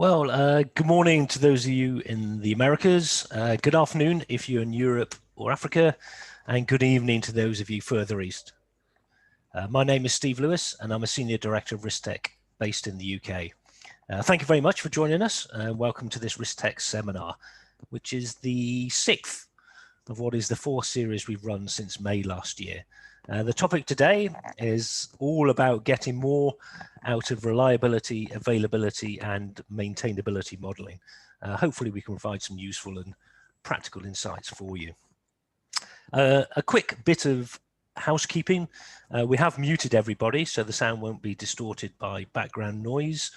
Well, good morning to those of you in the Americas. Good afternoon if you're in Europe or Africa, and good evening to those of you further east. My name is Steve Lewis, and I'm a Senior Director of RISCTECH based in the UK. Thank you very much for joining us, and welcome to this RISCTECH seminar, which is the 6th of what is the 4th series we've run since May last year. The topic today is all about getting more out of reliability, availability, and maintainability modeling. Hopefully we can provide some useful and practical insights for you. A quick bit of housekeeping. We have muted everybody, so the sound won't be distorted by background noise.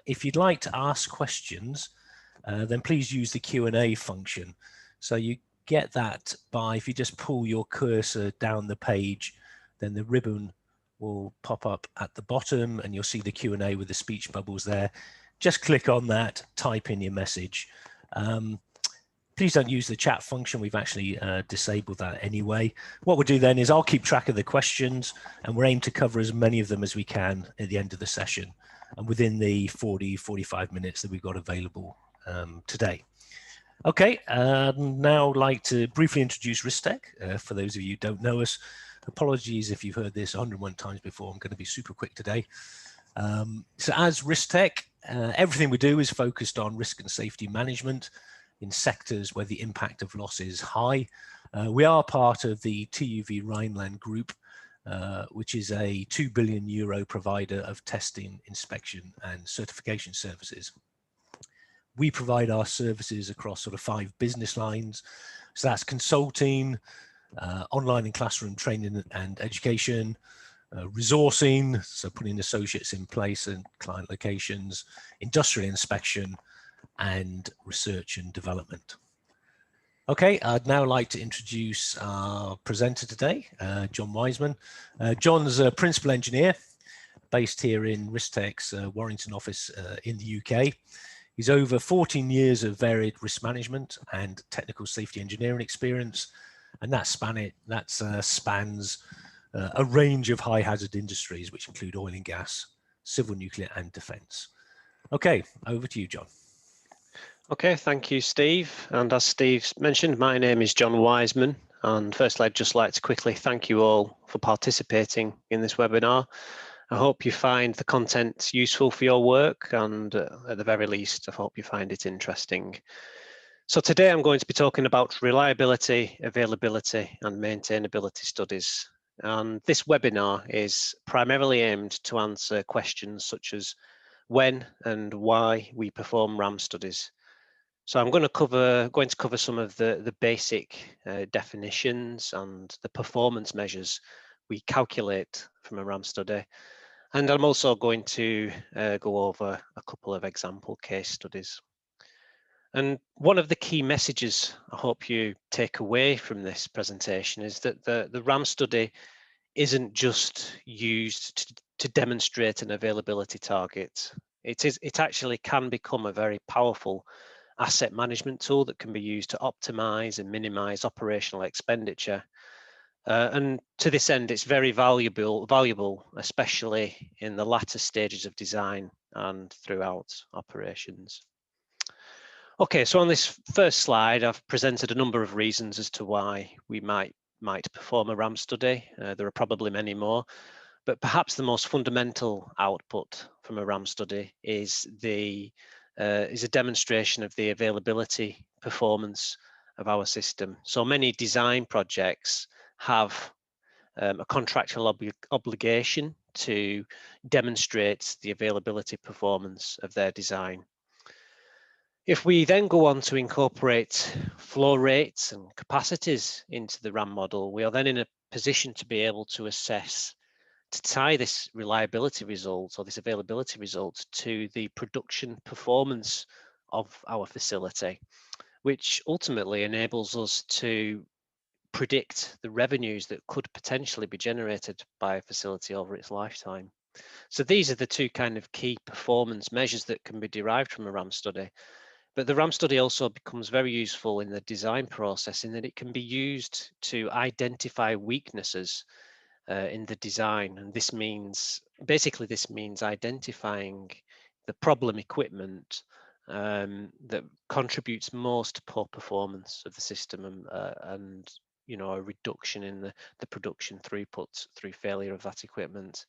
If you'd like to ask questions, then please use the Q&A function. So you get that by, if you just pull your cursor down the page, then the ribbon will pop up at the bottom and you'll see the Q&A with the speech bubbles there. Just click on that, type in your message. Please don't use the chat function. We've actually disabled that anyway. What we'll do then is I'll keep track of the questions and we'll aim to cover as many of them as we can at the end of the session and within the 45 minutes that we've got available today. Okay, now I'd like to briefly introduce RISCTECH. For those of you who don't know us, apologies if you've heard this 101 times before. I'm going to be super quick today. So as RISCTECH, everything we do is focused on risk and safety management in sectors where the impact of loss is high. We are part of the TÜV Rheinland Group, which is a €2 billion provider of testing, inspection and certification services. We provide our services across sort of 5 business lines. So that's consulting, online and classroom training and education, resourcing, so putting associates in place and client locations, industrial inspection, and research and development. Okay, I'd now like to introduce our presenter today, John Wiseman. John's a principal engineer based here in RISCTECH's Warrington office in the UK. He's over 14 years of varied risk management and technical safety engineering experience, and that spans a range of high hazard industries, which include oil and gas, civil nuclear and defence. Okay, over to you, John. Okay, thank you, Steve. And as Steve mentioned, my name is John Wiseman. And firstly, I'd just like to quickly thank you all for participating in this webinar. I hope you find the content useful for your work, and at the very least, I hope you find it interesting. So today I'm going to be talking about reliability, availability and maintainability studies. And this webinar is primarily aimed to answer questions such as when and why we perform RAM studies. So I'm going to cover some of the basic definitions and the performance measures we calculate from a RAM study. And I'm also going to go over a couple of example case studies. And one of the key messages I hope you take away from this presentation is that the RAM study isn't just used to demonstrate an availability target. It actually can become a very powerful asset management tool that can be used to optimize and minimize operational expenditure. And to this end, it's very valuable, especially in the latter stages of design and throughout operations. Okay, so on this first slide, I've presented a number of reasons as to why we might perform a RAM study. There are probably many more, but perhaps the most fundamental output from a RAM study is a demonstration of the availability performance of our system. So many design projects have a contractual obligation to demonstrate the availability performance of their design. If we then go on to incorporate flow rates and capacities into the RAM model, we are then in a position to be able to assess, to tie this reliability result or this availability result to the production performance of our facility, which ultimately enables us to predict the revenues that could potentially be generated by a facility over its lifetime. So these are the two kind of key performance measures that can be derived from a RAM study. But the RAM study also becomes very useful in the design process in that it can be used to identify weaknesses in the design. And this means identifying problem equipment that contributes most to poor performance of the system, and a reduction in the production throughput through failure of that equipment.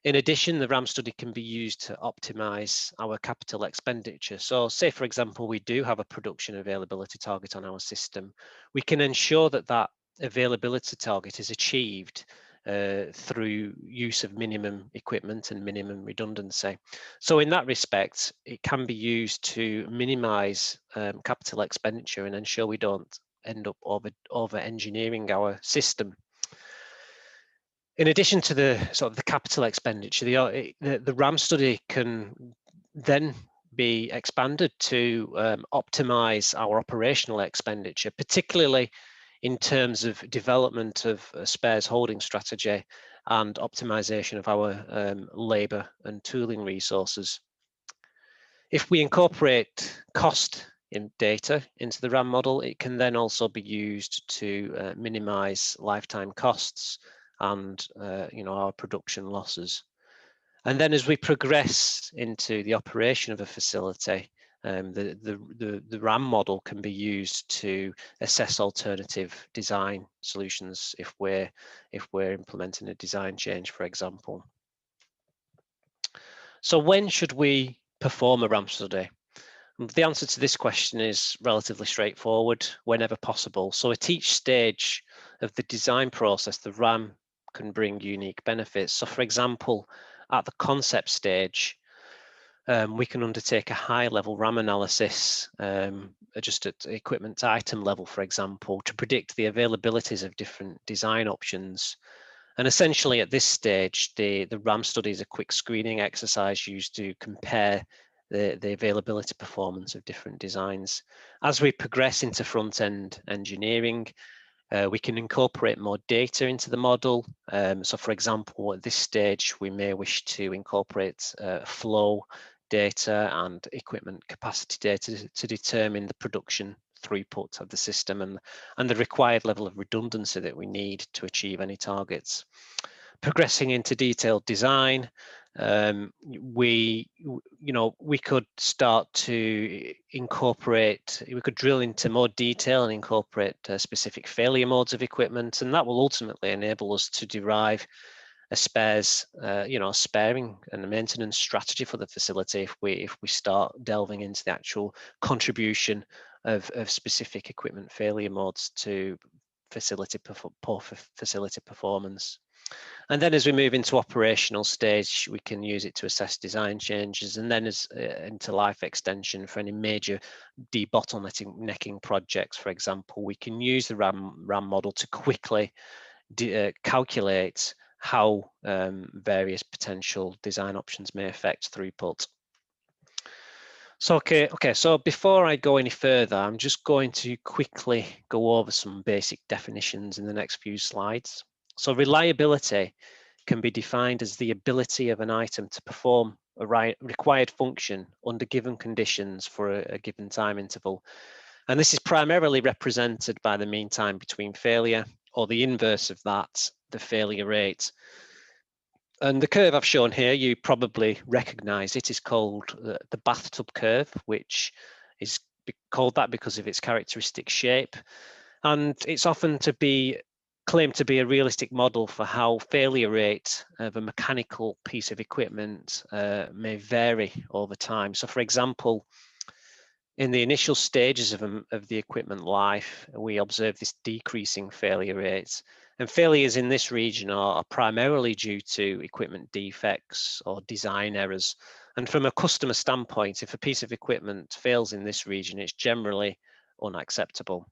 In addition, the RAM study can be used to optimize our capital expenditure. So say, for example, we do have a production availability target on our system. We can ensure that that availability target is achieved through use of minimum equipment and minimum redundancy. So in that respect, it can be used to minimize capital expenditure and ensure we don't end up over engineering our system. In addition to the sort of the capital expenditure, the RAM study can then be expanded to optimize our operational expenditure, particularly in terms of development of a spares holding strategy and optimization of our labor and tooling resources. If we incorporate cost in data into the RAM model, it can then also be used to minimize lifetime costs and our production losses. And then as we progress into the operation of a facility, the RAM model can be used to assess alternative design solutions if we're implementing a design change, for example. So when should we perform a RAM study? The answer to this question is relatively straightforward: whenever possible. So at each stage of the design process, the RAM can bring unique benefits. So for example, at the concept stage, we can undertake a high-level RAM analysis, just at equipment item level, for example, to predict the availabilities of different design options. And essentially at this stage, the RAM study is a quick screening exercise used to compare the availability performance of different designs. As we progress into front-end engineering, we can incorporate more data into the model. So for example, at this stage, we may wish to incorporate flow data and equipment capacity data to determine the production throughput of the system and the required level of redundancy that we need to achieve any targets. Progressing into detailed design, we could start to incorporate, we could drill into more detail and incorporate specific failure modes of equipment, and that will ultimately enable us to derive a spares, sparing and a maintenance strategy for the facility if we start delving into the actual contribution of specific equipment failure modes to poor facility performance. And then as we move into operational stage, we can use it to assess design changes, and then into life extension for any major debottlenecking projects, for example, we can use the RAM model to quickly calculate how various potential design options may affect throughput. So so before I go any further, I'm just going to quickly go over some basic definitions in the next few slides. So reliability can be defined as the ability of an item to perform a required function under given conditions for a given time interval. And this is primarily represented by the mean time between failure, or the inverse of that, the failure rate. And the curve I've shown here, you probably recognize it, is called the bathtub curve, which is called that because of its characteristic shape. And it's often claimed to be a realistic model for how failure rate of a mechanical piece of equipment may vary over time. So for example, in the initial stages of the equipment life, we observe this decreasing failure rates. And failures in this region are primarily due to equipment defects or design errors. And from a customer standpoint, if a piece of equipment fails in this region, it's generally unacceptable.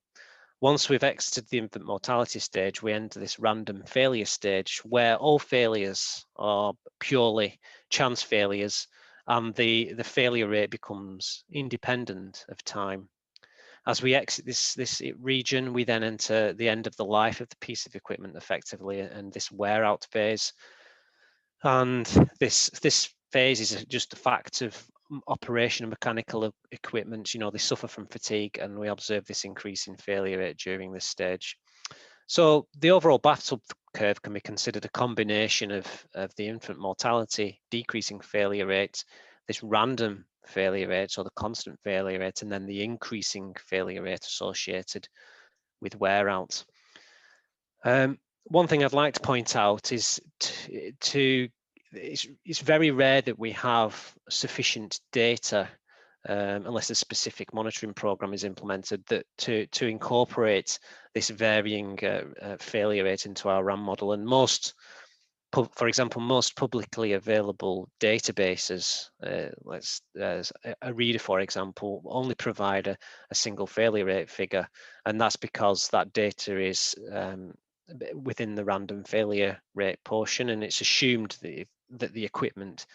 Once we've exited the infant mortality stage, we enter this random failure stage where all failures are purely chance failures, and the failure rate becomes independent of time. As we exit this region, we then enter the end of the life of the piece of equipment effectively, and this wear out phase. And this phase is just a fact of operation of mechanical equipment. They suffer from fatigue, and we observe this increase in failure rate during this stage. So the overall bathtub curve can be considered a combination of the infant mortality, decreasing failure rate, this random failure rate, or the constant failure rate, and then the increasing failure rate associated with wear out. One thing I'd like to point out is it's very rare that we have sufficient data, unless a specific monitoring program is implemented, that to incorporate this varying failure rate into our RAM model. And most, for example, most publicly available databases, a reader, for example, only provide a single failure rate figure, and that's because that data is within the random failure rate portion, and it's assumed that the equipment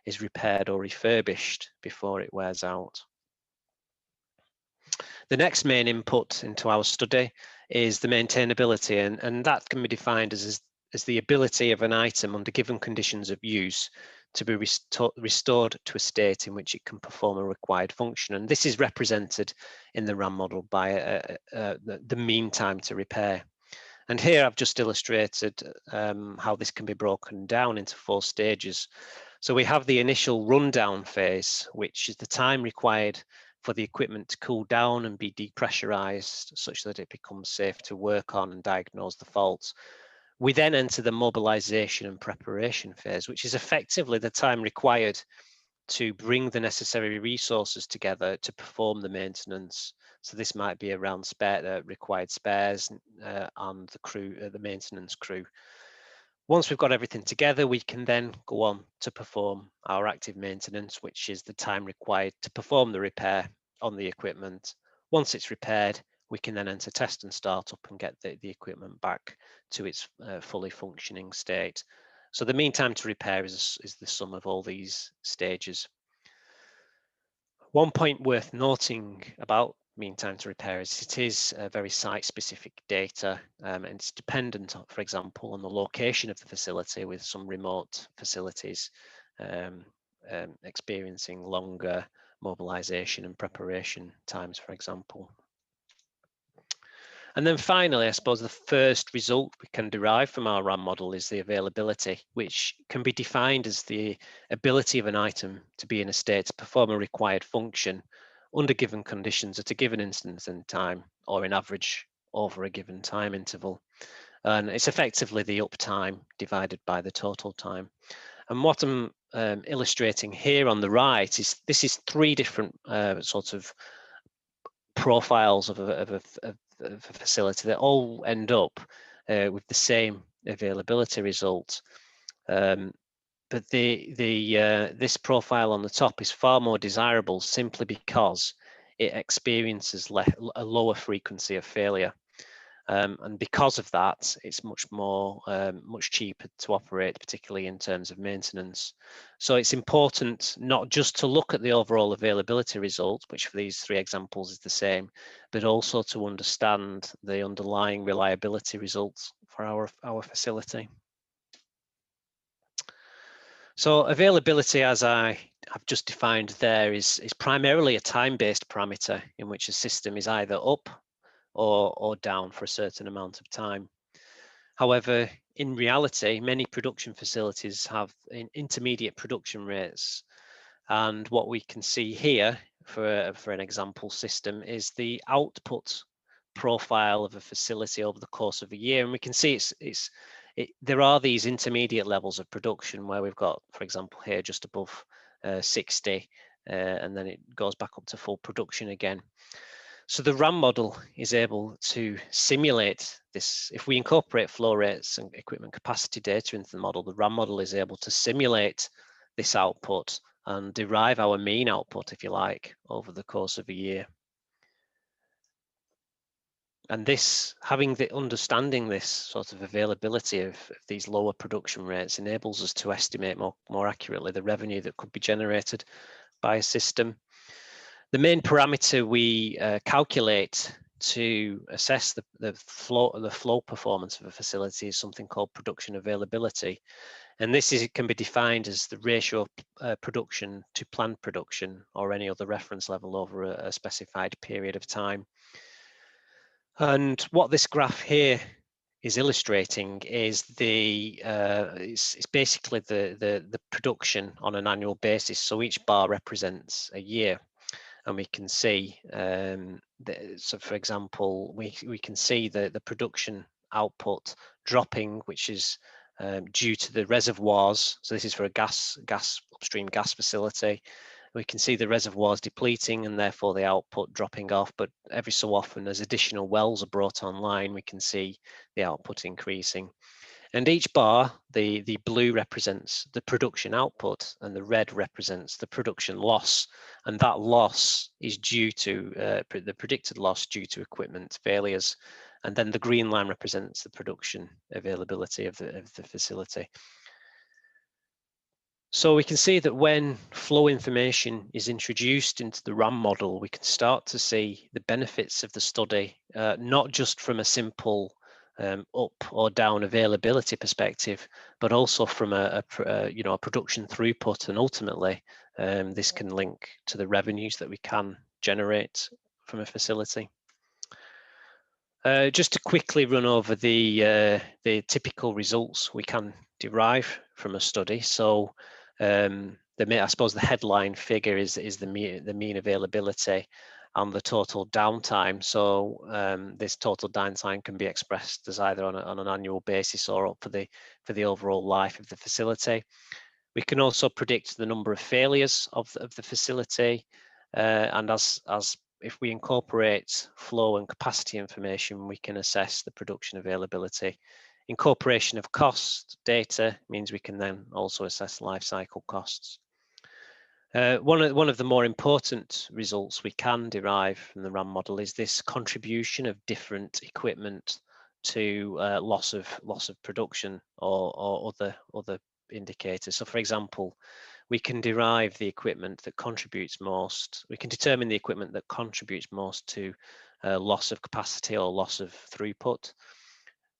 is repaired or refurbished before it wears out. The next main input into our study is the maintainability, and that can be defined as the ability of an item under given conditions of use to be restored to a state in which it can perform a required function. And this is represented in the RAM model by the mean time to repair. And here I've just illustrated how this can be broken down into 4 stages. So we have the initial rundown phase, which is the time required for the equipment to cool down and be depressurized such that it becomes safe to work on and diagnose the faults. We then enter the mobilization and preparation phase, which is effectively the time required to bring the necessary resources together to perform the maintenance. So this might be around required spares and the crew, the maintenance crew. Once we've got everything together, we can then go on to perform our active maintenance, which is the time required to perform the repair on the equipment. Once it's repaired, we can then enter test and start up and get the equipment back to its fully functioning state. So the mean time to repair is the sum of all these stages. One point worth noting about mean time to repair is it is very site-specific data, and it's dependent, for example, on the location of the facility, with some remote facilities experiencing longer mobilization and preparation times, for example. And then finally, I suppose the first result we can derive from our RAM model is the availability, which can be defined as the ability of an item to be in a state to perform a required function under given conditions at a given instance in time, or in average over a given time interval. And it's effectively the uptime divided by the total time. And what I'm illustrating here on the right is this is 3 different sort of profiles of a facility that all end up with the same availability result. But this profile on the top is far more desirable simply because it experiences a lower frequency of failure. And because of that, it's much cheaper to operate, particularly in terms of maintenance. So it's important not just to look at the overall availability result, which for these 3 examples is the same, but also to understand the underlying reliability results for our facility. So availability, as I have just defined there, is primarily a time-based parameter in which a system is either up or down for a certain amount of time. However, in reality, many production facilities have intermediate production rates. And what we can see here for an example system is the output profile of a facility over the course of a year. And we can see there are these intermediate levels of production where we've got, for example, here just above 60, and then it goes back up to full production again. So the RAM model is able to simulate this. If we incorporate flow rates and equipment capacity data into the model, the RAM model is able to simulate this output and derive our mean output, if you like, over the course of a year. And understanding this sort of availability of these lower production rates enables us to estimate more accurately the revenue that could be generated by a system. The main parameter we calculate to assess the flow performance of a facility is something called production availability. And this can be defined as the ratio of production to planned production, or any other reference level over a specified period of time. And what this graph here is illustrating is it's basically the production on an annual basis. So each bar represents a year, and we can see so for example, we can see the production output dropping, which is due to the reservoirs. So this is for a upstream gas facility. We can see the reservoirs depleting and therefore the output dropping off. But every so often, as additional wells are brought online, we can see the output increasing. And each bar, the blue represents the production output and the red represents the production loss. And that loss is due to the predicted loss due to equipment failures. And then the green line represents the production availability of the facility. So we can see that when flow information is introduced into the RAM model, we can start to see the benefits of the study, not just from a simple up or down availability perspective, but also from a production throughput, and ultimately this can link to the revenues that we can generate from a facility. Just to quickly run over the typical results we can derive from a study. So I suppose the headline figure is the mean availability and the total downtime. So this total downtime can be expressed as either on an annual basis or for the overall life of the facility. We can also predict the number of failures of the facility, and as if we incorporate flow and capacity information, we can assess the production availability. Incorporation of cost data means we can then also assess life cycle costs. One of the more important results we can derive from the RAM model is this contribution of different equipment to loss of production or other indicators. So for example, we can derive the equipment that contributes most. We can determine the equipment that contributes most to loss of capacity or loss of throughput.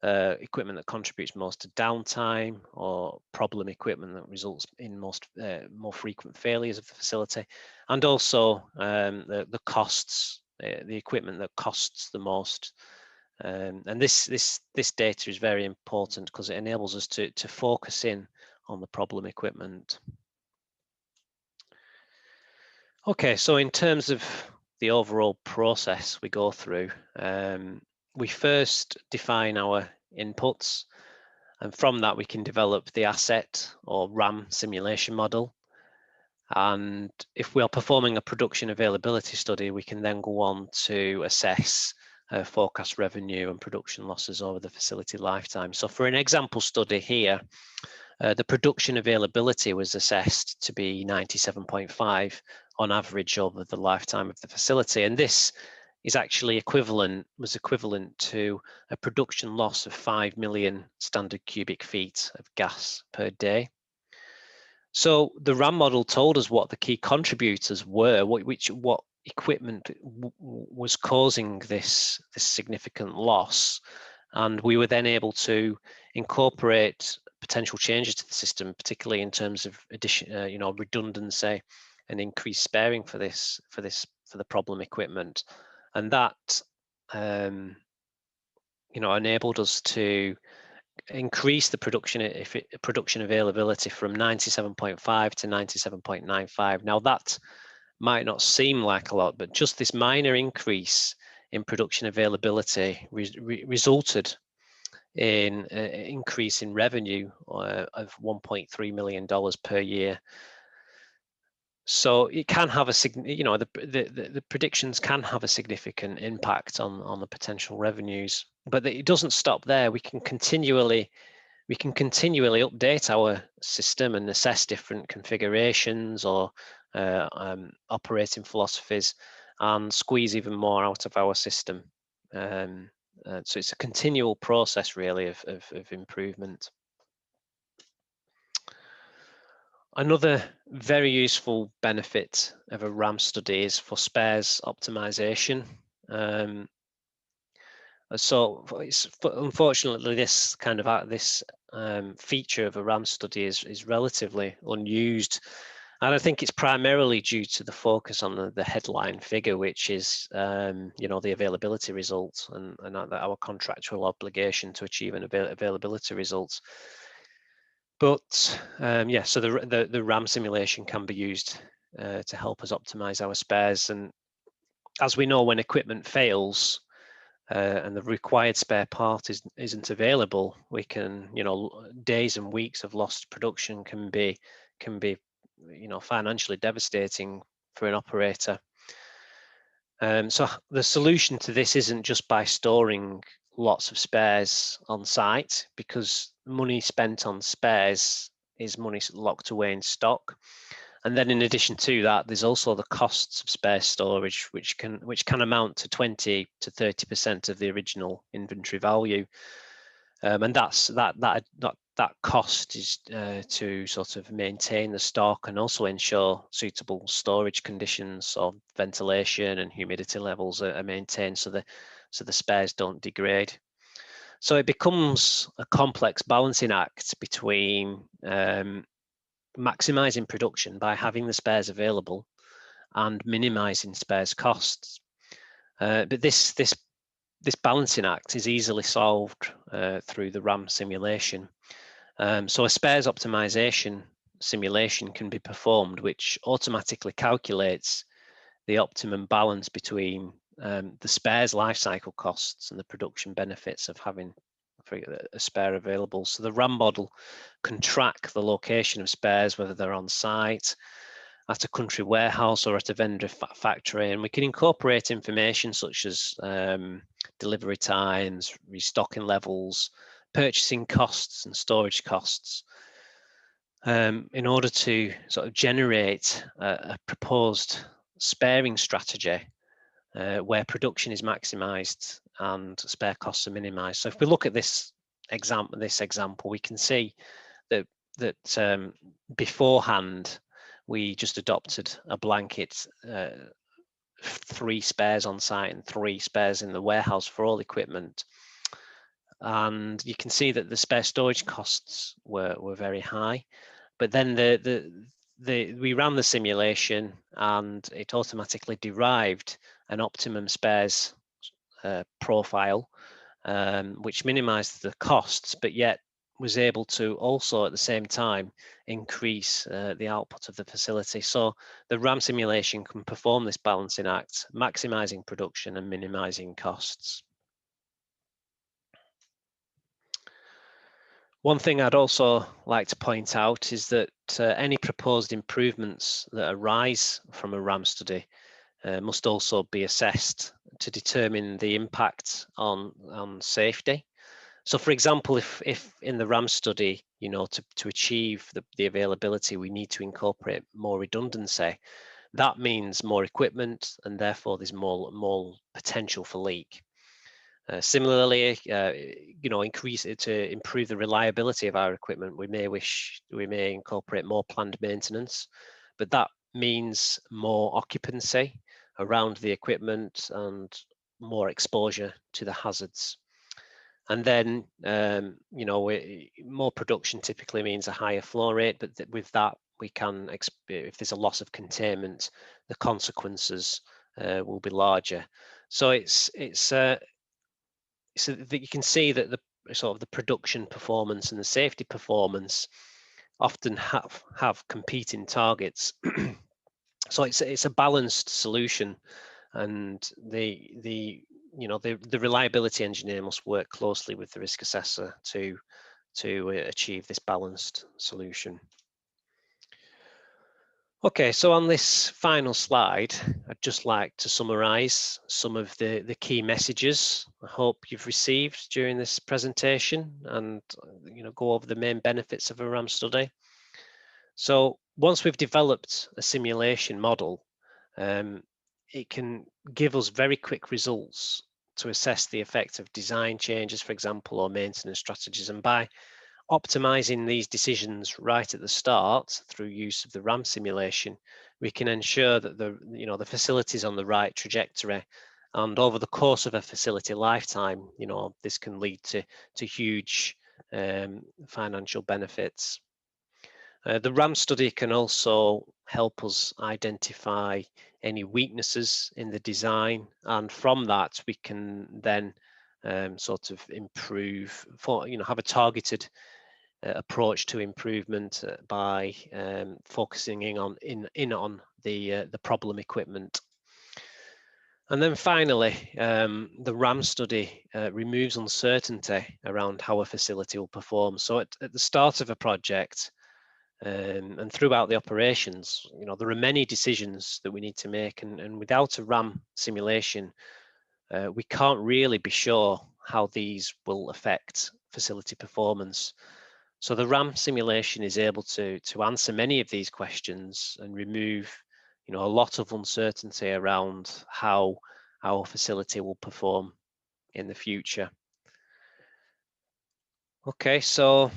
Equipment that contributes most to downtime, or problem equipment that results in more frequent failures of the facility, and also the costs, the equipment that costs the most. And this data is very important because it enables us to focus in on the problem equipment. Okay, so in terms of the overall process we go through, we first define our inputs, and from that we can develop the asset or RAM simulation model. And if we are performing a production availability study, we can then go on to assess forecast revenue and production losses over the facility lifetime. So for an example study here, the production availability was assessed to be 97.5 on average over the lifetime of the facility, and this is actually was equivalent to a production loss of 5 million standard cubic feet of gas per day. So the RAM model told us what the key contributors were, what equipment was causing this significant loss, and we were then able to incorporate potential changes to the system, particularly in terms of redundancy and increased sparing for the problem equipment, and that enabled us to increase the production availability from 97.5 to 97.95. Now that might not seem like a lot, but just this minor increase in production availability resulted in an increase in revenue of $1.3 million per year. So it can have the predictions can have a significant impact on the potential revenues, but it doesn't stop there. We can continually update our system and assess different configurations or operating philosophies and squeeze even more out of our system. So it's a continual process really of improvement. Another very useful benefit of a RAM study is for spares optimization. So unfortunately, this feature of a RAM study is relatively unused, And I think it's primarily due to the focus on the headline figure, which is, the availability results and our contractual obligation to achieve an availability results. But yeah, so the RAM simulation can be used to help us optimize our spares. And as we know, when equipment fails and the required spare part isn't available, we can, days and weeks of lost production can be financially devastating for an operator. So the solution to this isn't just by storing lots of spares on site, because money spent on spares is money locked away in stock. And then in addition to that, there's also the costs of spare storage, which can amount to 20 to 30% of the original inventory value. And that cost is to sort of maintain the stock and also ensure suitable storage conditions of ventilation and humidity levels are maintained, so the spares don't degrade. So it becomes a complex balancing act between maximizing production by having the spares available and minimizing spares costs. But this balancing act is easily solved through the RAM simulation. So a spares optimization simulation can be performed, which automatically calculates the optimum balance between the spares lifecycle costs and the production benefits of having a spare available. So the RAM model can track the location of spares, whether they're on site, at a country warehouse, or at a vendor factory, and we can incorporate information such as delivery times, restocking levels, purchasing costs and storage costs in order to sort of generate a proposed sparing strategy where production is maximized and spare costs are minimized. So if we look at this example, we can see that beforehand we just adopted a blanket 3 spares on site and 3 spares in the warehouse for all equipment. And you can see that the spare storage costs were very high, but then we ran the simulation and it automatically derived an optimum spares profile, which minimized the costs, but yet was able to also at the same time increase the output of the facility. So the RAM simulation can perform this balancing act, maximizing production and minimizing costs. One thing I'd also like to point out is that any proposed improvements that arise from a RAM study must also be assessed to determine the impact on safety. So for example, if in the RAM study, to achieve the availability, we need to incorporate more redundancy, that means more equipment and therefore there's more potential for leak. Similarly, increase it to improve the reliability of our equipment. We may incorporate more planned maintenance, but that means more occupancy around the equipment and more exposure to the hazards. And then, more production typically means a higher flow rate, but with that, we can, if there's a loss of containment, the consequences will be larger. So so that you can see that the production performance and the safety performance often have competing targets. So it's a balanced solution, and the reliability engineer must work closely with the risk assessor to achieve this balanced solution. Okay, so on this final slide, I'd just like to summarize some of the key messages I hope you've received during this presentation, and go over the main benefits of a RAM study. So once we've developed a simulation model, it can give us very quick results to assess the effect of design changes, for example, or maintenance strategies. And by optimizing these decisions right at the start through use of the RAM simulation, we can ensure that the facility is on the right trajectory. And over the course of a facility lifetime, this can lead to huge financial benefits. The RAM study can also help us identify any weaknesses in the design, and from that we can then sort of improve, have a targeted approach to improvement by focusing in on the problem equipment. And then finally, the RAM study removes uncertainty around how a facility will perform. So at the start of a project and throughout the operations, there are many decisions that we need to make, and without a RAM simulation, we can't really be sure how these will affect facility performance. So the RAM simulation is able to answer many of these questions and remove, a lot of uncertainty around how our facility will perform in the future. Okay, so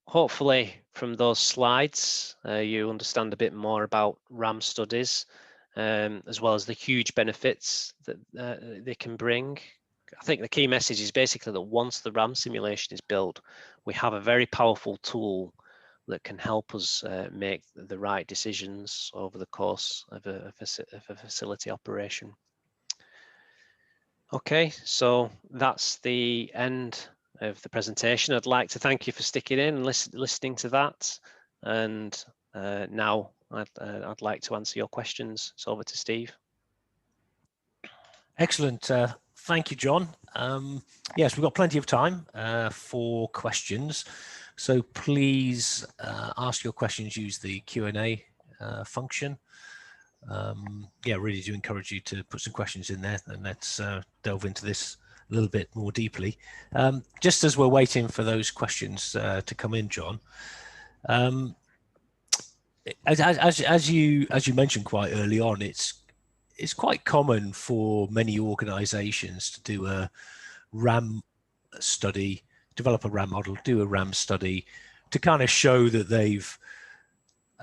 hopefully from those slides, you understand a bit more about RAM studies, as well as the huge benefits that they can bring. I think the key message is basically that once the RAM simulation is built, we have a very powerful tool that can help us make the right decisions over the course of a facility operation. Okay, so that's the end of the presentation. I'd like to thank you for sticking in and listening to that. And now I'd like to answer your questions. It's over to Steve. Excellent. Thank you, John. Yes, we've got plenty of time for questions. So please ask your questions, use the Q&A function. Yeah, really do encourage you to put some questions in there, and let's delve into this a little bit more deeply. Just as we're waiting for those questions to come in, John, as you mentioned quite early on, it's quite common for many organizations to do a RAM study, develop a RAM model, do a RAM study to kind of show that they've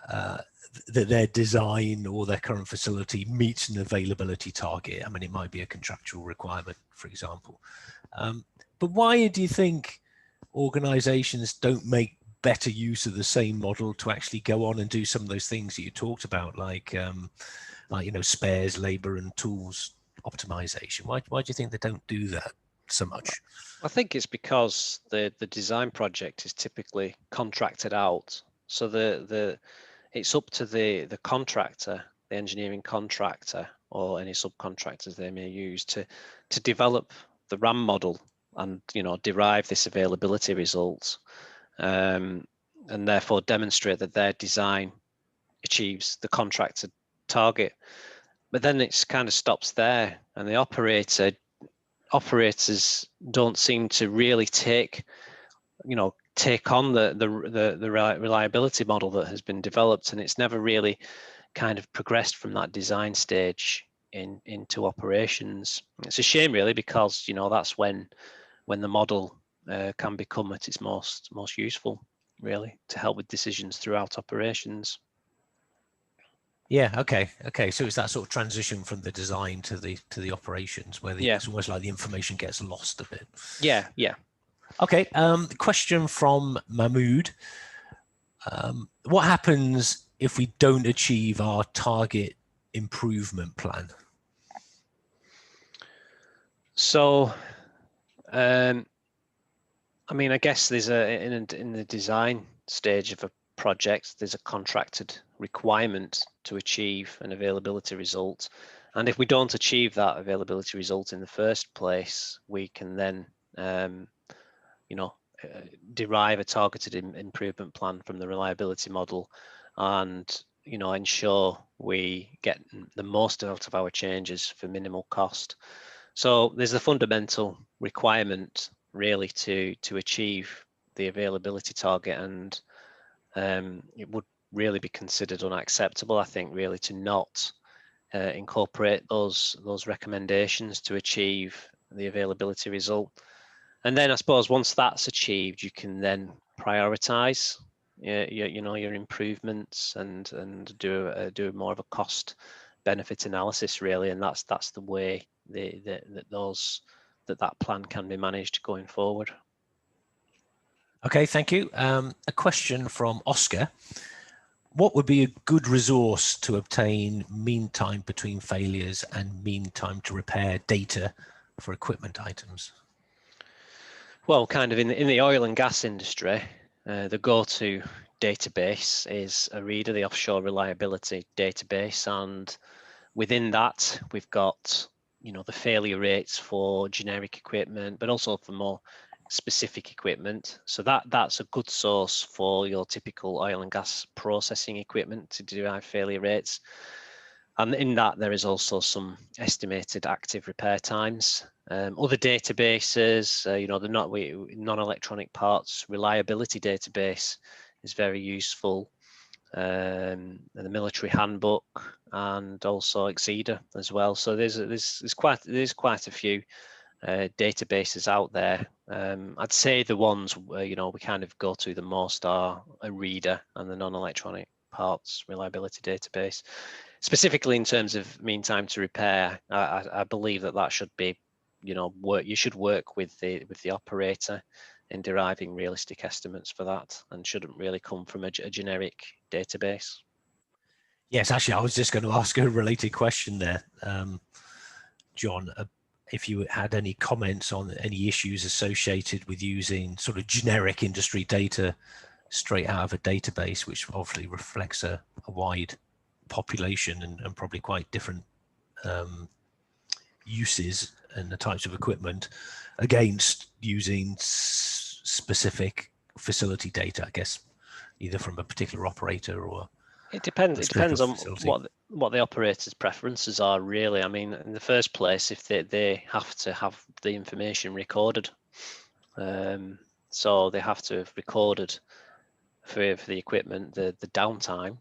that their design or their current facility meets an availability target. I mean, it might be a contractual requirement, for example. But why do you think organizations don't make better use of the same model to actually go on and do some of those things that you talked about, like spares, labor, and tools optimization? Why do you think they don't do that so much? I think it's because the design project is typically contracted out. So it's up to the contractor, the engineering contractor, or any subcontractors they may use to develop the RAM model and derive this availability result, and therefore demonstrate that their design achieves the contractor target. But then it's kind of stops there, and the operators don't seem to really take on the reliability model that has been developed, and it's never really kind of progressed from that design stage into operations. It's a shame, really, because that's when the model can become at its most useful, really, to help with decisions throughout operations. Yeah. Okay. So it's that sort of transition from the design to the operations where it's almost like the information gets lost a bit. Yeah. Okay. Question from Mahmood. What happens if we don't achieve our target improvement plan? So, I mean, I guess there's in the design stage of a project, there's a contracted requirement to achieve an availability result. And if we don't achieve that availability result in the first place, we can then, derive a targeted improvement plan from the reliability model, and ensure we get the most out of our changes for minimal cost. So there's a fundamental requirement, really, to achieve the availability target, and it would really be considered unacceptable, I think, really, to not incorporate those recommendations to achieve the availability result. And then I suppose once that's achieved, you can then prioritize your improvements and do more of a cost benefit analysis, really, and that's the way that plan can be managed going forward. Okay, thank you. A question from Oscar. What would be a good resource to obtain mean time between failures and mean time to repair data for equipment items? Well, kind of in the oil and gas industry, the go-to database is ARIDA, the Offshore Reliability Database, and within that we've got, you know, the failure rates for generic equipment, but also for more specific equipment. So that's a good source for your typical oil and gas processing equipment to derive failure rates. And in that, there is also some estimated active repair times. Other databases, you know, the non-electronic parts reliability database is very useful. And the military handbook, and also Exceeder as well. So there's quite a few databases out there. I'd say the ones you know, we kind of go to the most are ARIDA and the non-electronic parts reliability database. Specifically in terms of mean time to repair, I believe that should be, you know, you should work with the operator in deriving realistic estimates for that, and shouldn't really come from a generic database. Yes, actually, I was just going to ask a related question there, John. If you had any comments on any issues associated with using sort of generic industry data straight out of a database, which obviously reflects a wide population and probably quite different uses and the types of equipment, against using specific facility data, I guess, either from a particular operator or it depends. It depends on facility. what the operator's preferences are, really. I mean, in the first place, if they have to have the information recorded, so they have to have recorded for the equipment the downtime,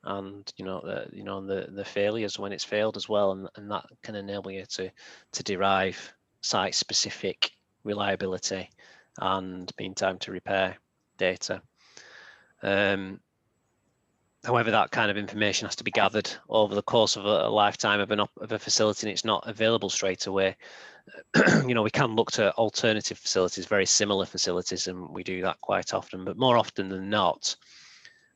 and you know the failures when it's failed as well, and that can enable you to derive site specific reliability and mean time to repair data. However, that kind of information has to be gathered over the course of a lifetime of a facility, and it's not available straight away. You know, we can look to alternative facilities, very similar facilities, and we do that quite often. But more often than not,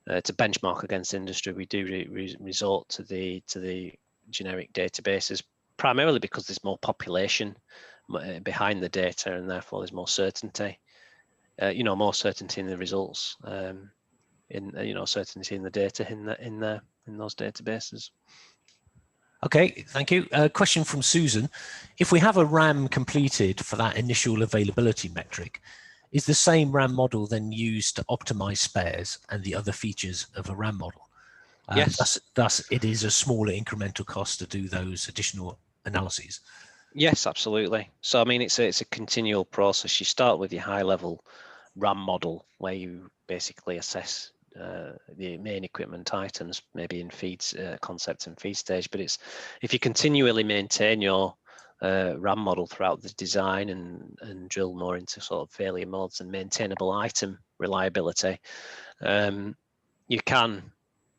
to benchmark against industry, we do resort to the generic databases, primarily because there's more population behind the data, and therefore there's more certainty. You know, more certainty in the results. You know, certainty in the data in those databases. Okay, thank you. A question from Susan. If we have a RAM completed for that initial availability metric, is the same RAM model then used to optimize spares and the other features of a RAM model? Yes. Thus, it is a smaller incremental cost to do those additional analyses. Yes, absolutely. So I mean, it's a continual process. You start with your high level RAM model, where you basically assess the main equipment items, maybe in feeds, concept and feed stage. But it's, if you continually maintain your RAM model throughout the design and drill more into sort of failure modes and maintainable item reliability, you can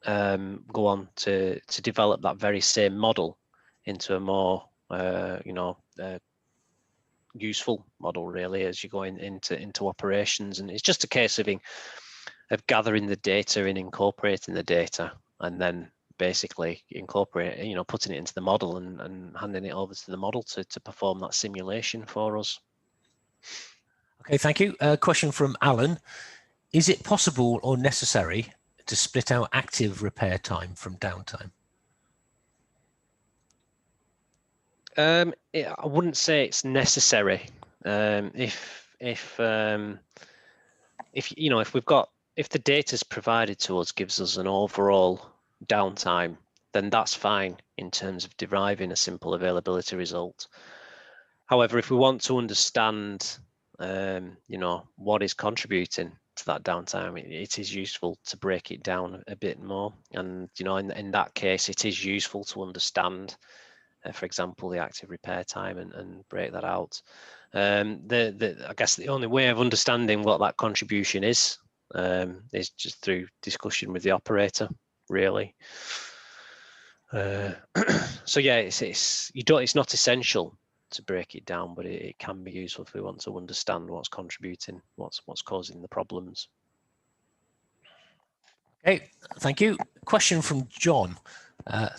go on to develop that very same model into a more useful model, really, as you go into operations. And it's just a case of gathering the data and incorporating the data, and then basically putting it into the model and handing it over to the model to perform that simulation for us. Okay, thank you. A question from Alan. Is it possible or necessary to split out active repair time from downtime? I wouldn't say it's necessary. If the data's provided to us gives us an overall downtime, then that's fine in terms of deriving a simple availability result. However, if we want to understand, what is contributing to that downtime, it is useful to break it down a bit more. And in that case, it is useful to understand, for example, the active repair time and break that out. I guess the only way of understanding what that contribution is just through discussion with the operator, really. So yeah, it's not essential to break it down, but it can be useful if we want to understand what's contributing, what's causing the problems. Hey, thank you. Question from John.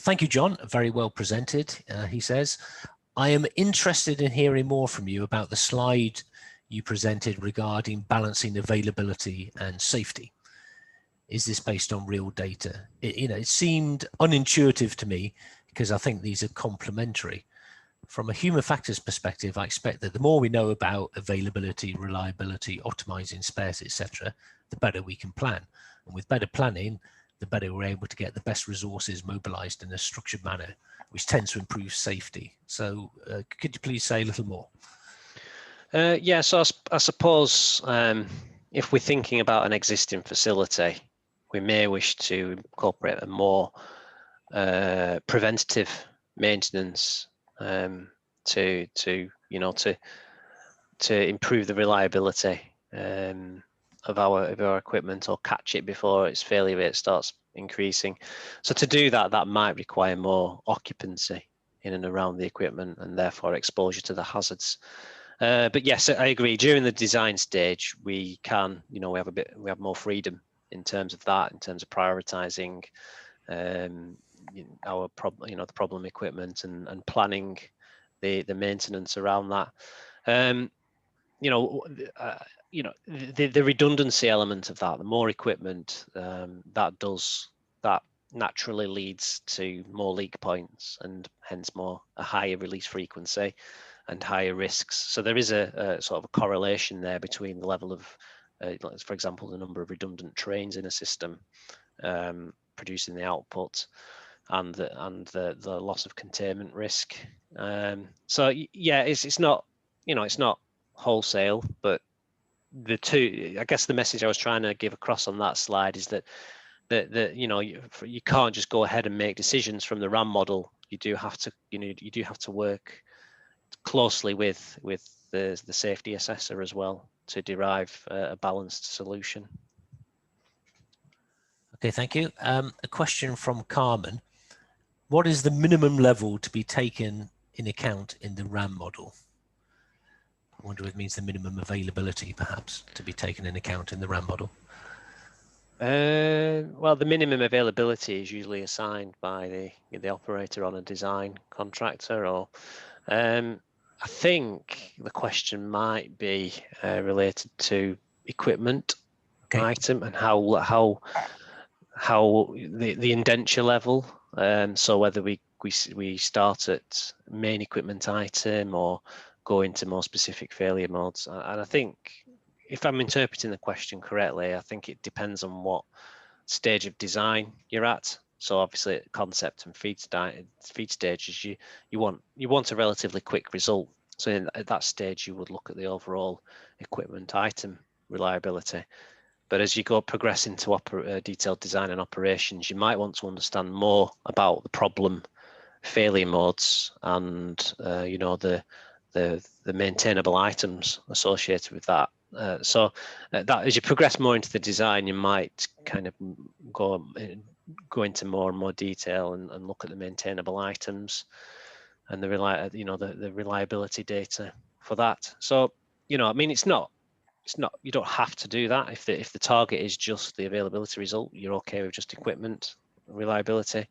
Thank you, John. Very well presented. He says, I am interested in hearing more from you about the slide you presented regarding balancing availability and safety. Is this based on real data? It seemed unintuitive to me because I think these are complementary. From a human factors perspective, I expect that the more we know about availability, reliability, optimizing spares, etc., the better we can plan. And with better planning, the better we're able to get the best resources mobilized in a structured manner, which tends to improve safety. So could you please say a little more? Yeah, so I suppose if we're thinking about an existing facility, we may wish to incorporate a more preventative maintenance to improve the reliability of our equipment, or catch it before its failure rate starts increasing. So to do that, that might require more occupancy in and around the equipment, and therefore exposure to the hazards. But yes, I agree. During the design stage, we can, we have more freedom in terms of that, in terms of prioritizing our the problem equipment and planning the maintenance around that. The redundancy element of that, the more equipment that naturally leads to more leak points, and hence a higher release frequency and higher risks. So there is a sort of a correlation there between the level of, for example, the number of redundant trains in a system producing the output, and the loss of containment risk. So yeah, it's not it's not wholesale, but the two, I guess the message I was trying to give across on that slide is that you can't just go ahead and make decisions from the RAM model. You do have to work closely with the safety assessor as well to derive a balanced solution. Okay, thank you. A question from Carmen. What is the minimum level to be taken in account in the RAM model? I wonder if it means the minimum availability, perhaps, to be taken in account in the RAM model. Well, the minimum availability is usually assigned by the operator on a design contractor, or I think the question might be related to equipment item and how the indenture level. So whether we start at main equipment item or go into more specific failure modes. And I think, if I'm interpreting the question correctly, I think it depends on what stage of design you're at. So obviously at concept and feed stages, you want a relatively quick result. So at that stage, you would look at the overall equipment item reliability. But as you progress into detailed design and operations, you might want to understand more about the problem failure modes and the maintainable items associated with that. So that as you progress more into the design, you might kind of go into more and more detail and look at the maintainable items and the reliability data for that. So I mean, it's not you don't have to do that. If the target is just the availability result, you're okay with just equipment reliability.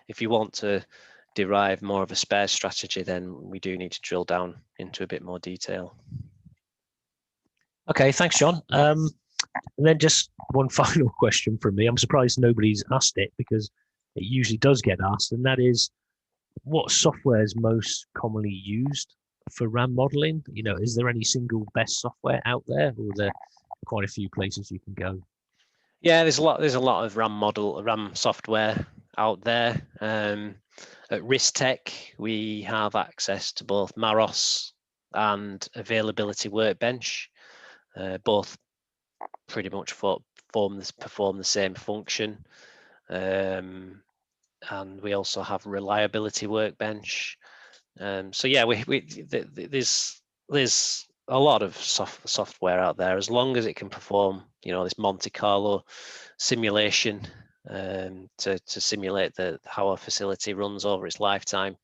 If you want to derive more of a spare strategy, then we do need to drill down into a bit more detail. Okay, thanks, John. And then just one final question from me. I'm surprised nobody's asked it, because it usually does get asked, and that is, what software is most commonly used for RAM modeling? Is there any single best software out there, or are there quite a few places you can go? Yeah, there's a lot of RAM software out there. At RISCTECH, we have access to both Maros and Availability Workbench. Both pretty much perform the same function. And we also have Reliability Workbench. So yeah, there's a lot of software out there, as long as it can perform, this Monte Carlo simulation to simulate how a facility runs over its lifetime.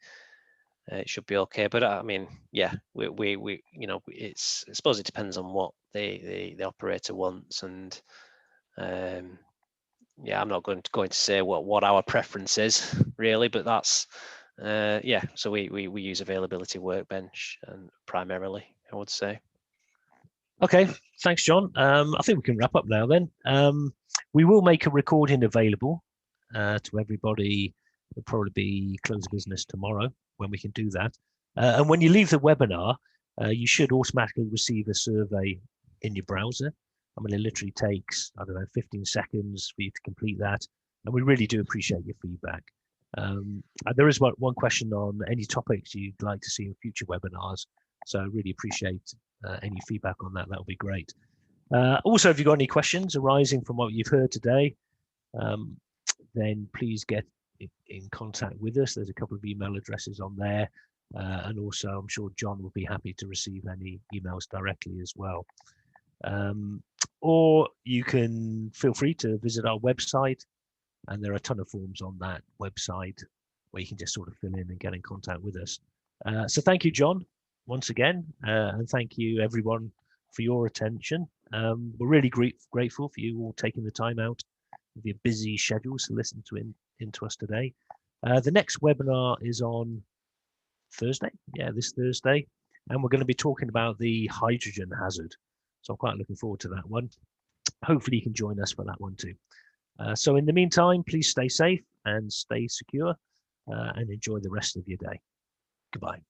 It should be okay. But I mean, yeah, I suppose it depends on what the operator wants, and yeah, I'm not going to say what our preference is really, but that's yeah. So we use Availability Workbench and primarily, I would say. Okay, thanks, John. I think we can wrap up now then. We will make a recording available to everybody. It'll probably be close of business tomorrow when we can do that. And when you leave the webinar, you should automatically receive a survey in your browser. I mean, it literally takes, I don't know, 15 seconds for you to complete that. And we really do appreciate your feedback. There is one question on any topics you'd like to see in future webinars. So I really appreciate any feedback on that. That would be great. Also, if you've got any questions arising from what you've heard today, then please get in contact with us. There's a couple of email addresses on there. And also, I'm sure John will be happy to receive any emails directly as well. Or you can feel free to visit our website, and there are a ton of forms on that website where you can just sort of fill in and get in contact with us. So thank you, John, once again, and thank you everyone for your attention. We're really grateful for you all taking the time out of your busy schedules to listen to us today. The next webinar is on Thursday, this Thursday, and we're going to be talking about the hydrogen hazard. So I'm quite looking forward to that one. Hopefully you can join us for that one too. So in the meantime, please stay safe and stay secure and enjoy the rest of your day. Goodbye.